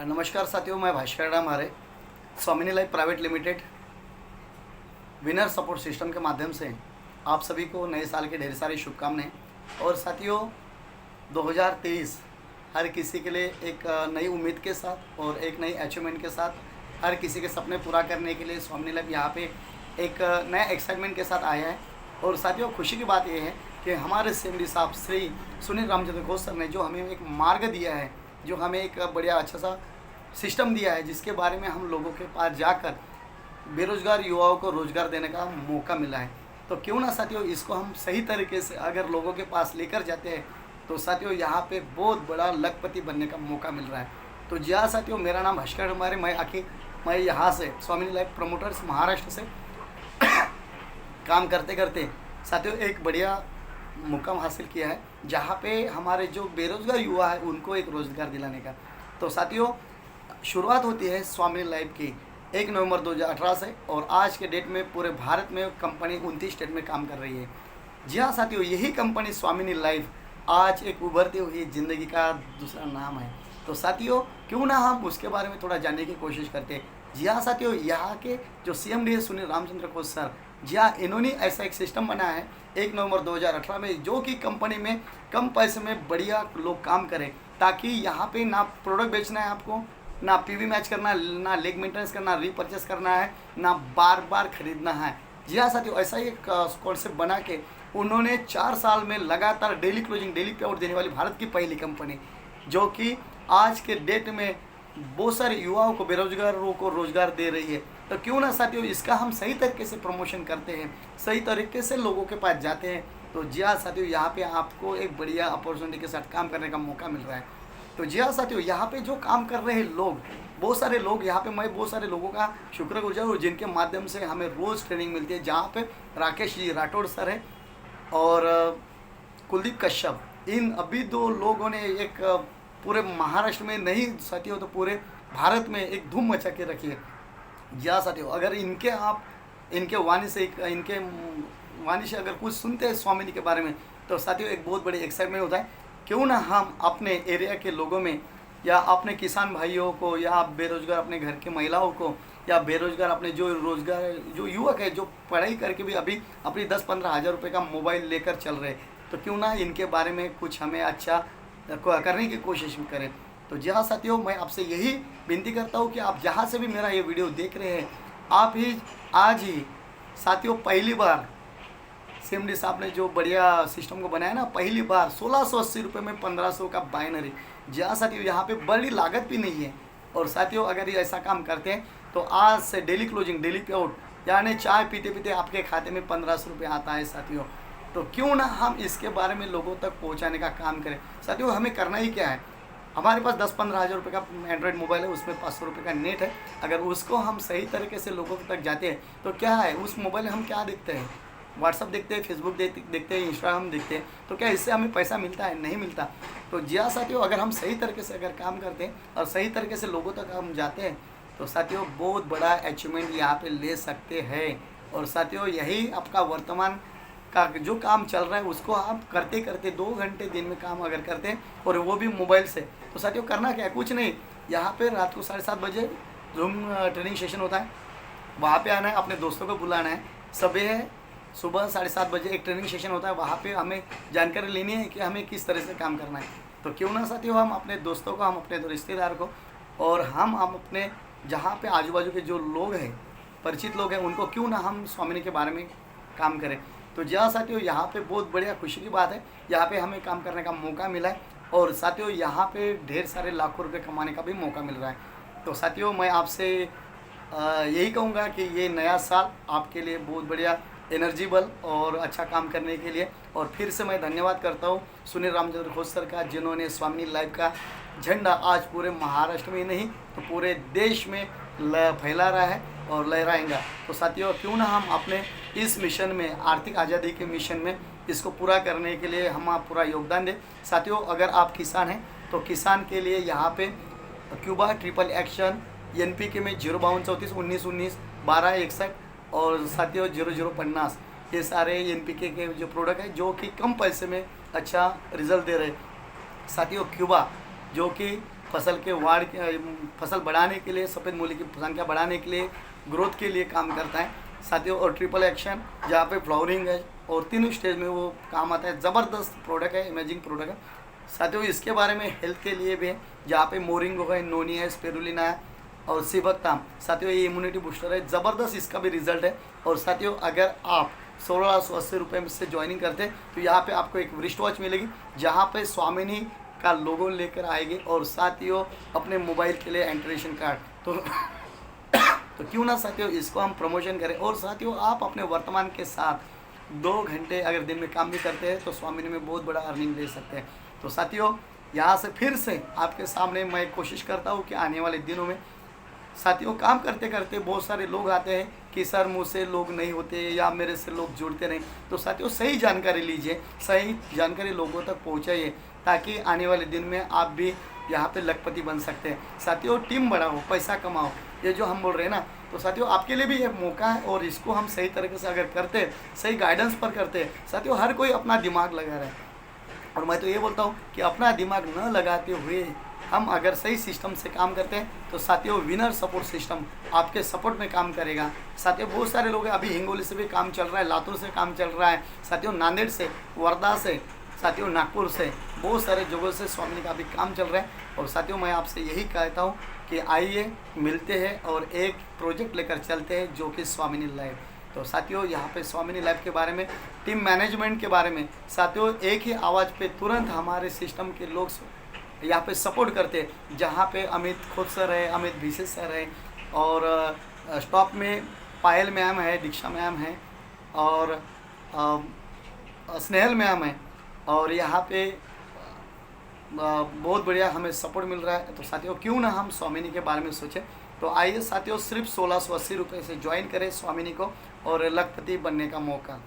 नमस्कार साथियों, मैं भास्कर राम हमारे स्वामिनी life private limited winner support system के माध्यम से आप सभी को नए साल की ढेर सारी शुभकामनाएं। और साथियों, 2023 हर किसी के लिए एक नई उम्मीद के साथ और एक नई अचीवमेंट के साथ हर किसी के सपने पूरा करने के लिए स्वामिनी लाइफ यहाँ पे एक नया एक्साइटमेंट के साथ आया है। और साथियों, खुशी की बात यह है कि हमारे CMD साहब श्री सुनील रामचंद्र घोष सर ने जो हमें एक मार्ग दिया है, जो हमें एक बढ़िया अच्छा सा सिस्टम दिया है, जिसके बारे में हम लोगों के पास जाकर बेरोजगार युवाओं को रोजगार देने का मौका मिला है। तो क्यों ना साथियों, इसको हम सही तरीके से अगर लोगों के पास लेकर जाते हैं तो साथियों यहाँ पे बहुत बड़ा लखपति बनने का मौका मिल रहा है। तो जी हाँ साथियों, मेरा नाम भास्कर हमारे मैं यहाँ से स्वामिनी लाइफ प्रमोटर्स महाराष्ट्र से काम करते करते साथियों एक बढ़िया मुकाम हासिल किया है, जहाँ पे हमारे जो बेरोजगार युवा है उनको एक रोज़गार दिलाने का। तो साथियों, शुरुआत होती है स्वामिनी लाइफ की 1 नवंबर 2018 से, और आज के डेट में पूरे भारत में कंपनी 29 स्टेट में काम कर रही है। जी हाँ साथियों, यही कंपनी स्वामिनी लाइफ आज एक उभरती हुई ज़िंदगी का दूसरा नाम है। तो साथियों, क्यों ना हम उसके बारे में थोड़ा जानने की कोशिश करते हैं। जी हाँ साथियों, यहाँ के जो CMD है सुनील रामचंद्र घोष सर, जी हाँ, इन्होंने ऐसा एक सिस्टम बनाया है 1 नवंबर 2018 में, जो कि कंपनी में कम पैसे में बढ़िया लोग काम करें, ताकि यहाँ पे ना प्रोडक्ट बेचना है आपको, ना PV मैच करना, ना लेग मेंटेनेंस करना, रीपर्चेस करना है, ना बार बार खरीदना है। जी हाँ साथियों, ऐसा ही एक कॉन्सेप्ट बना के उन्होंने 4 साल में लगातार डेली क्लोजिंग, डेली पे आउट देने वाली भारत की पहली कंपनी, जो कि आज के डेट में बहुत सारे युवाओं को, बेरोजगारों को रोजगार दे रही है। तो क्यों ना साथियों, इसका हम सही तरीके से प्रमोशन करते हैं, सही तरीके से लोगों के पास जाते हैं। तो जी हाँ साथियों, यहाँ पे आपको एक बढ़िया अपॉर्चुनिटी के साथ काम करने का मौका मिल रहा है। तो जी हाँ साथियों, यहाँ पे जो काम कर रहे हैं लोग, बहुत सारे लोग यहाँ पे, मैं बहुत सारे लोगों का शुक्रगुजार हूँ जिनके माध्यम से हमें रोज़ ट्रेनिंग मिलती है। जहाँ पे राकेश जी राठौड़ सर है और कुलदीप कश्यप, इन अभी 2 लोगों ने एक पूरे महाराष्ट्र में नहीं साथियों तो पूरे भारत में एक धूम मचा के रखी है। जी हाँ साथियों, अगर इनके वाणी से अगर कुछ सुनते हैं स्वामिनी के बारे में, तो साथियों एक बहुत बड़ी एक्साइटमेंट होता है। क्यों ना हम अपने एरिया के लोगों में, या अपने किसान भाइयों को, या बेरोजगार अपने घर की महिलाओं को, या बेरोजगार अपने जो युवक है, जो पढ़ाई करके भी अभी अपनी 10-15 हज़ार रुपये का मोबाइल लेकर चल रहे, तो क्यों ना इनके बारे में कुछ हमें अच्छा करने की कोशिश करें। तो जी हाँ साथियों, मैं आपसे यही विनती करता हूँ कि आप जहाँ से भी मेरा ये वीडियो देख रहे हैं, आप ही आज ही साथियों पहली बार CMD साहब ने जो बढ़िया सिस्टम को बनाया ना, पहली बार 1680 रुपये में 1500 का बाइनरी। जी हाँ साथियों, यहाँ पे बड़ी लागत भी नहीं है। और साथियों, अगर ये ऐसा काम करते हैं तो आज से डेली क्लोजिंग, डेली पे आउट, यानी चाय पीते पीते आपके खाते में 1500 रुपये आता है साथियों। तो क्यों ना हम इसके बारे में लोगों तक पहुँचाने का काम करें। साथियों, हमें करना ही क्या है, हमारे पास 10-15 हज़ार रुपये का एंड्रॉयड मोबाइल है, उसमें 500 रुपये का नेट है। अगर उसको हम सही तरीके से लोगों तक जाते हैं तो क्या है, उस मोबाइल में हम क्या देखते हैं, व्हाट्सअप देखते हैं, फेसबुक देखते हैं, इंस्टाग्राम देखते हैं, तो क्या इससे हमें पैसा मिलता है? नहीं मिलता। तो जी हाँ साथियों, अगर हम सही तरीके से अगर काम करते हैं और सही तरीके से लोगों तक हम जाते हैं, तो साथियों बहुत बड़ा अचीवमेंट यहाँ पे ले सकते हैं। और साथियों, यही आपका वर्तमान का जो काम चल रहा है, उसको आप करते करते 2 घंटे दिन में काम अगर करते हैं, और वो भी मोबाइल से, तो साथियों करना क्या है, कुछ नहीं, यहाँ पे रात को 7:30 बजे जूम ट्रेनिंग सेशन होता है, वहाँ पे आना है, अपने दोस्तों को बुलाना है। सुबह 7:30 बजे एक ट्रेनिंग सेशन होता है, वहाँ पे हमें जानकारी लेनी है कि हमें किस तरह से काम करना है। तो क्यों ना साथियों, हम अपने दोस्तों को, हम अपने रिश्तेदार को, और हम अपने जहाँ पे आजू बाजू के जो लोग हैं, परिचित लोग हैं, उनको क्यों ना हम स्वामिनी के बारे में काम करें। तो जी हाँ साथियों, यहाँ पे बहुत बढ़िया खुशी की बात है, यहाँ पे हमें काम करने का मौका मिला है। और साथियों, यहाँ पे ढेर सारे लाखों रुपए कमाने का भी मौका मिल रहा है। तो साथियों, मैं आपसे यही कहूँगा कि ये नया साल आपके लिए बहुत बढ़िया एनर्जी बल और अच्छा काम करने के लिए। और फिर से मैं धन्यवाद करता हूँ सुनील रामचंद्र घोष सर का, जिन्होंने स्वामिनी लाइफ का झंडा आज पूरे महाराष्ट्र में ही नहीं तो पूरे देश में फैला रहा है और लहराएंगा। तो साथियों, क्यों ना हम अपने इस मिशन में, आर्थिक आज़ादी के मिशन में, इसको पूरा करने के लिए हम आप पूरा योगदान दें। साथियों, अगर आप किसान हैं तो किसान के लिए यहाँ पे क्यूबा ट्रिपल एक्शन NPK में 05234 1919 1261 और साथियों 0050, ये सारे NPK के जो प्रोडक्ट है, जो कि कम पैसे में अच्छा रिजल्ट दे रहे। साथियों, क्यूबा जो कि फसल के वाढ़ फसल बढ़ाने के लिए, सफ़ेद मूली की संख्या बढ़ाने के लिए, ग्रोथ के लिए काम करता है साथियों। और ट्रिपल एक्शन जहाँ पे फ्लावरिंग है और तीनों स्टेज में वो काम आता है। ज़बरदस्त प्रोडक्ट है, इमेजिंग प्रोडक्ट है साथियों। इसके बारे में हेल्थ के लिए भी है, जहाँ पे मोरिंगो है, नोनी है, स्पिरुलिना है और सिबक्ताम साथियों, ये इम्यूनिटी बूस्टर है। ज़बरदस्त इसका भी रिजल्ट है। और साथियों अगर आप 1680 रुपये से ज्वाइनिंग करते हैं तो यहाँ पे आपको एक रिस्ट वॉच मिलेगी, जहाँ पे स्वामिनी का लोगो लेकर आएगी और साथियों अपने मोबाइल के लिए एंट्रेशन कार्ड। तो क्यों ना साथियों इसको हम प्रमोशन करें। और साथियों आप अपने वर्तमान के साथ 2 घंटे अगर दिन में काम भी करते हैं तो स्वामिनी में बहुत बड़ा अर्निंग ले सकते हैं। तो साथियों यहाँ से फिर से आपके सामने मैं कोशिश करता हूँ कि आने वाले दिनों में साथियों काम करते करते बहुत सारे लोग आते हैं कि सर मुझसे लोग नहीं होते या मेरे से लोग जुड़ते नहीं। तो साथियों सही जानकारी लीजिए, सही जानकारी लोगों तक पहुँचाइए, ताकि आने वाले दिन में आप भी यहाँ पे लखपति बन सकते हैं। साथियों टीम बढ़ाओ, पैसा कमाओ, ये जो हम बोल रहे हैं ना, तो साथियों आपके लिए भी एक मौका है। और इसको हम सही तरीके से अगर करते, सही गाइडेंस पर करते, साथियों हर कोई अपना दिमाग लगा रहा है। और मैं तो ये बोलता हूँ कि अपना दिमाग न लगाते हुए हम अगर सही सिस्टम से काम करते हैं तो साथियों विनर सपोर्ट सिस्टम आपके सपोर्ट में काम करेगा। साथियों बहुत सारे लोग हैं, अभी हिंगोली से भी काम चल रहा है, लातूर से काम चल रहा है साथियों, नांदेड़ से, वर्धा से, साथियों नागपुर से, बहुत सारे जगहों से स्वामिनी का भी काम चल रहा है। और साथियों मैं आपसे यही कहता हूँ कि आइए मिलते हैं और एक प्रोजेक्ट लेकर चलते हैं जो कि स्वामिनी लाइव। तो साथियों यहाँ पे स्वामिनी लाइव के बारे में, टीम मैनेजमेंट के बारे में साथियों एक ही आवाज़ पे तुरंत हमारे सिस्टम के लोग यहाँ पे सपोर्ट करते हैं। जहाँ पे अमित खुद सर है, अमित भिसे सर है, और स्टॉप में पायल मैम है, दीक्षा मैम है, और स्नेहल मैम है, और यहाँ पे बहुत बढ़िया हमें सपोर्ट मिल रहा है। तो साथियों क्यों ना हम स्वामिनी के बारे में सोचें। तो आइए साथियों सिर्फ 1680 रुपये से ज्वाइन करें स्वामिनी को और लखपति बनने का मौका।